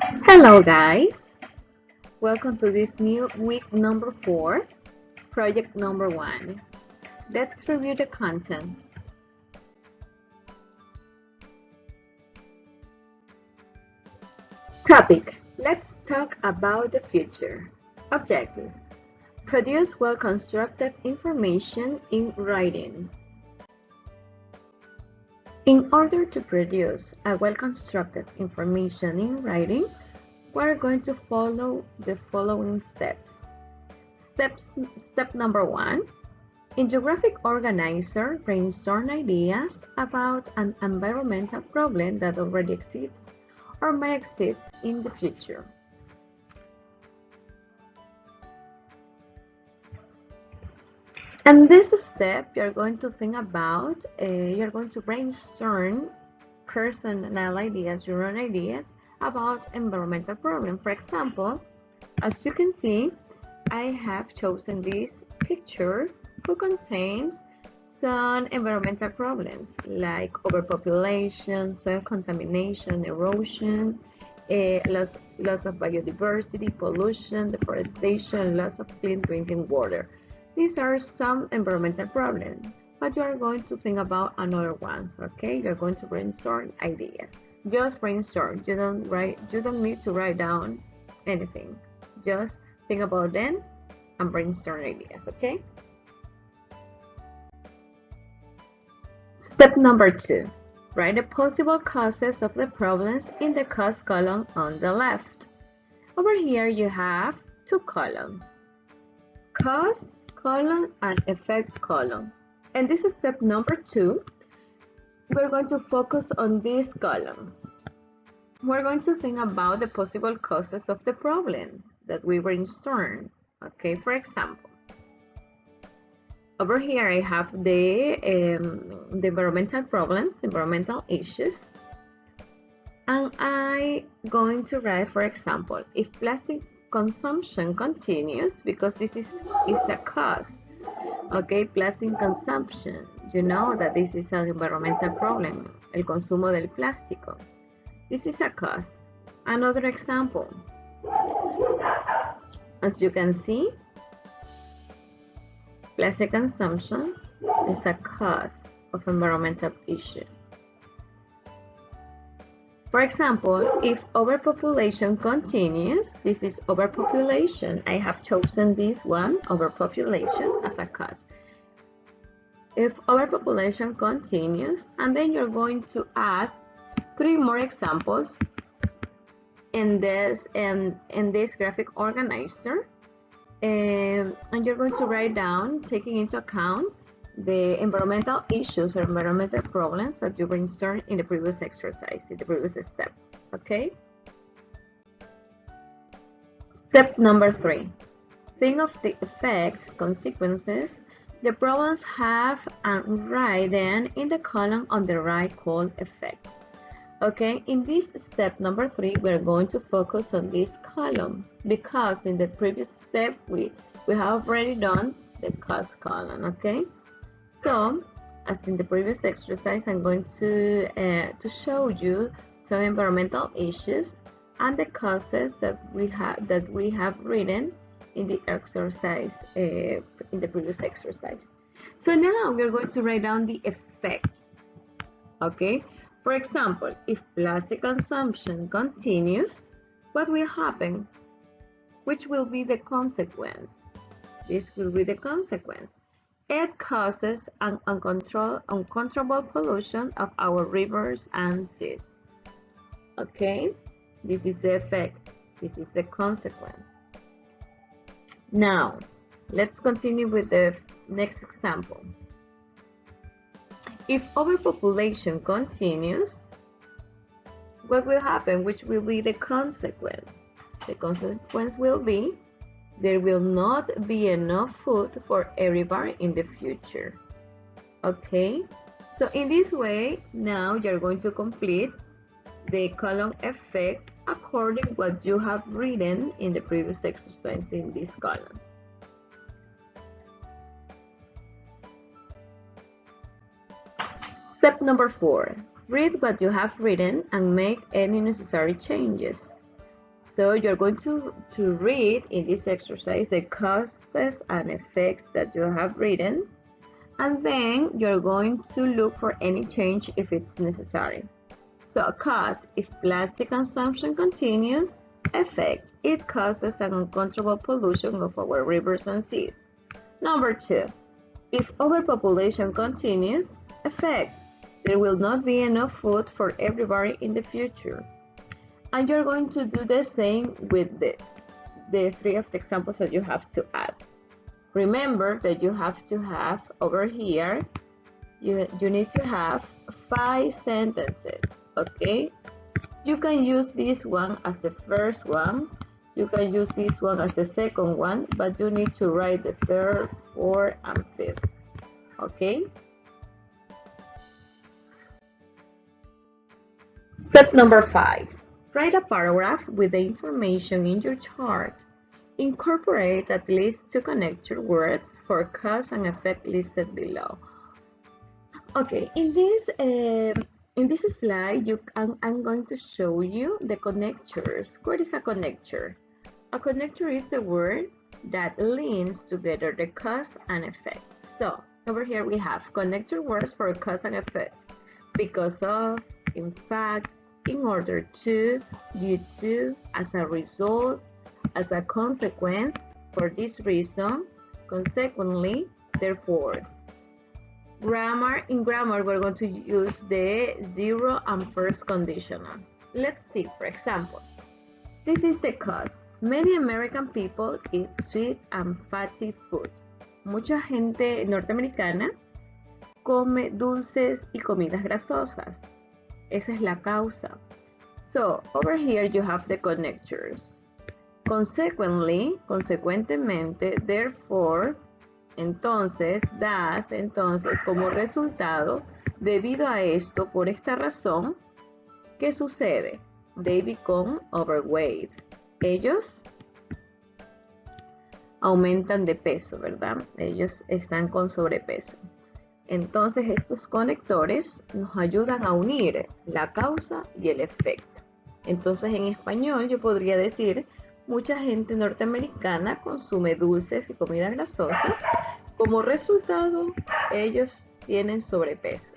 Hello guys, welcome to this new week number 4, project number 1. Let's review the content. Topic: let's talk about the future. Objective: produce well-constructed information in writing. In order to produce a well-constructed information in writing, we're going to follow the following steps. Step number 1. In Geographic Organizer, brainstorm ideas about an environmental problem that already exists or may exist in the future. In this step, you're going to think about, you're going to brainstorm personal ideas, your own ideas about environmental problem. For example, as you can see, I have chosen this picture who contains some environmental problems like overpopulation, soil contamination, erosion, loss of biodiversity, pollution, deforestation, loss of clean drinking water. These are some environmental problems, but you are going to think about another ones, okay? You're going to brainstorm ideas. Just brainstorm. You don't need to write down anything. Just think about them and brainstorm ideas, okay? Step number 2. Write the possible causes of the problems in the cause column on the left. Over here you have two columns. Cause column and effect column. And this is step number 2. We're going to focus on this column. We're going to think about the possible causes of the problems that we brainstormed. Okay, for example, over here I have the environmental problems, environmental issues, and I'm going to write, for example, if plastic consumption continues, because this is a cause. Okay, plastic consumption, you know that this is an environmental problem, el consumo del plástico. This is a cause. Another example, as you can see, plastic consumption is a cause of environmental issue. For example, if overpopulation continues, this is overpopulation. I have chosen this one, overpopulation, as a cause. If overpopulation continues, and then you're going to add 3 more examples in this graphic organizer, and you're going to write down, taking into account the environmental issues or environmental problems that you brainstormed in the previous exercise, in the previous step, okay? Step number 3. Think of the effects, consequences the problems have, and write them in the column on the right called effect. Okay, in this step number 3, we're going to focus on this column because in the previous step we have already done the cause column, okay? So, as in the previous exercise, I'm going to show you some environmental issues and the causes that we have written in the exercise, in the previous exercise. So now we're going to write down the effect. Okay. For example, if plastic consumption continues, what will happen? Which will be the consequence? This will be the consequence. It causes an uncontrollable pollution of our rivers and seas. Okay, this is the effect. This is the consequence. Now, let's continue with the next example. If overpopulation continues, what will happen? Which will be the consequence? The consequence will be there will not be enough food for everybody in the future. Okay, so in this way, now you're going to complete the column effect according to what you have written in the previous exercise in this column. Step number 4. Read what you have written and make any necessary changes. So you're going to read in this exercise the causes and effects that you have written, and then you're going to look for any change if it's necessary. So cause, if plastic consumption continues. Effect, it causes an uncontrollable pollution of our rivers and seas. Number 2, if overpopulation continues. Effect, there will not be enough food for everybody in the future. And you're going to do the same with the 3 of the examples that you have to add. Remember that you have to have over here, you need to have 5 sentences, okay? You can use this one as the first one, you can use this one as the second one, but you need to write the third, fourth, and fifth, okay? Step number 5. Write a paragraph with the information in your chart. Incorporate at least 2 connector words for cause and effect listed below. Okay, in this slide, I'm going to show you the connectors. What is a connector? A connector is a word that links together the cause and effect. So over here we have connector words for cause and effect. Because of, in fact, in order to, due to, as a result, as a consequence, for this reason, consequently, therefore. In grammar, we're going to use the 0 and first conditional. Let's see, for example, this is the cause. Many American people eat sweet and fatty food. Mucha gente norteamericana come dulces y comidas grasosas. Esa es la causa. So, over here you have the connectors. Consequently, consecuentemente, therefore, entonces, thus, entonces, como resultado, debido a esto, por esta razón, ¿qué sucede? They become overweight. Ellos aumentan de peso, ¿verdad? Ellos están con sobrepeso. Entonces, estos conectores nos ayudan a unir la causa y el efecto. Entonces, en español yo podría decir, mucha gente norteamericana consume dulces y comida grasosa. Como resultado, ellos tienen sobrepeso.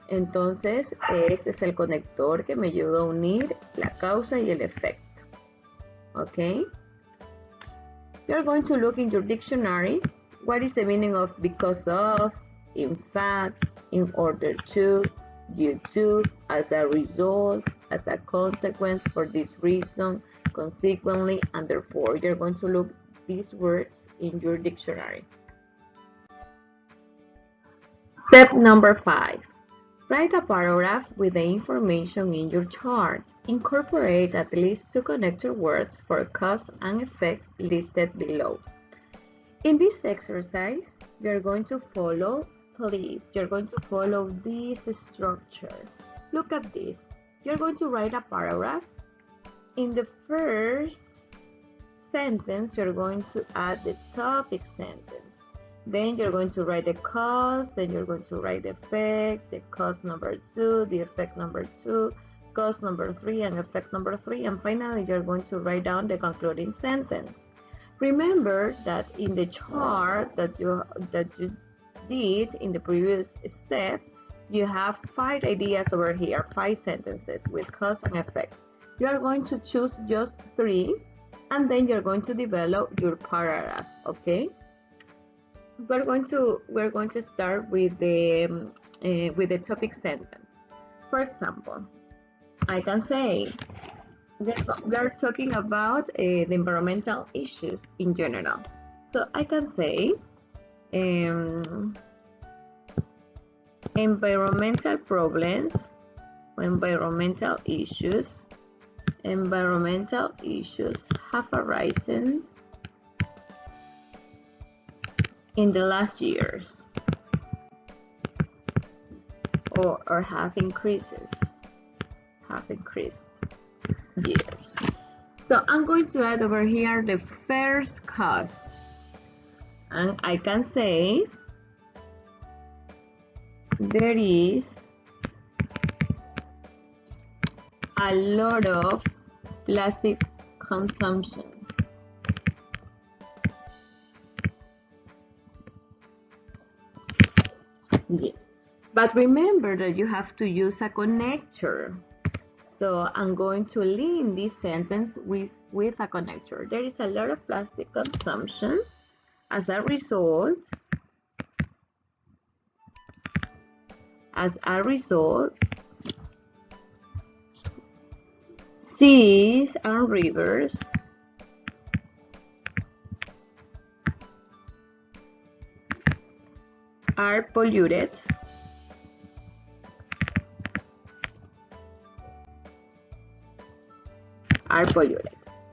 Entonces, este es el conector que me ayuda a unir la causa y el efecto. ¿Ok? You're going to look in your dictionary. What is the meaning of because of, in fact, in order to, due to, as a result, as a consequence, for this reason, consequently, and therefore. You're going to look these words in your dictionary. Step number 5. Write a paragraph with the information in your chart. Incorporate at least 2 connector words for cause and effect listed below. In this exercise, you're going to follow, you're going to follow this structure. Look at this. You're going to write a paragraph. In the first sentence, you're going to add the topic sentence. Then you're going to write the cause, then you're going to write the effect, the cause number 2, the effect number 2, cause number 3, and effect number 3, and finally you're going to write down the concluding sentence. Remember that in the chart that you did in the previous step, you have 5 ideas over here, 5 sentences with cause and effect. You are going to choose just 3, and then you're going to develop your paragraph, okay? We're going to start with the topic sentence. For example, I can say we are talking about the environmental issues in general. So I can say environmental problems, environmental issues have arisen in the last years, or have increased years. So I'm going to add over here the first cause, and I can say there is a lot of plastic consumption. Yeah. But remember that you have to use a connector. So I'm going to link this sentence with a connector. There is a lot of plastic consumption. As a result, seas and rivers are polluted.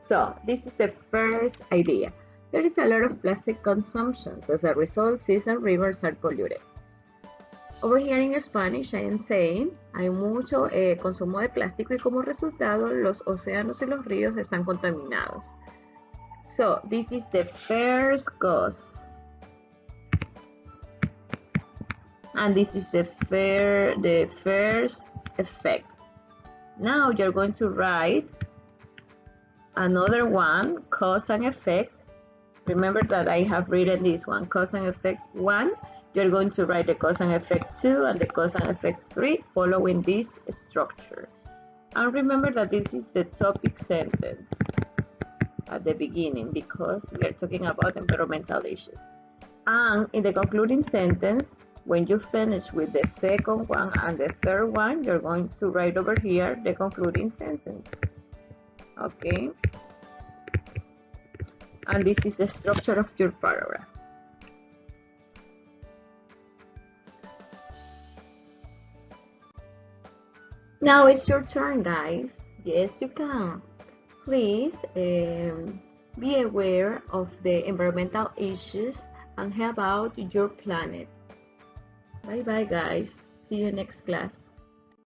So this is the first idea. There is a lot of plastic consumption. As a result, seas and rivers are polluted. Over here in Spanish, I am saying, hay mucho consumo de plástico y como resultado, los océanos y los ríos están contaminados. So this is the first cause. And this is the first effect. Now you're going to write another one, cause and effect. Remember that I have written this one, cause and effect 1. You're going to write the cause and effect 2 and the cause and effect 3 following this structure. And remember that this is the topic sentence at the beginning because we are talking about environmental issues. And in the concluding sentence, when you finish with the second one and the third one, you're going to write over here the concluding sentence. Okay? And this is the structure of your paragraph. Now it's your turn, guys. Yes, you can. Please be aware of the environmental issues and help out your planet. Bye bye, guys. See you next class.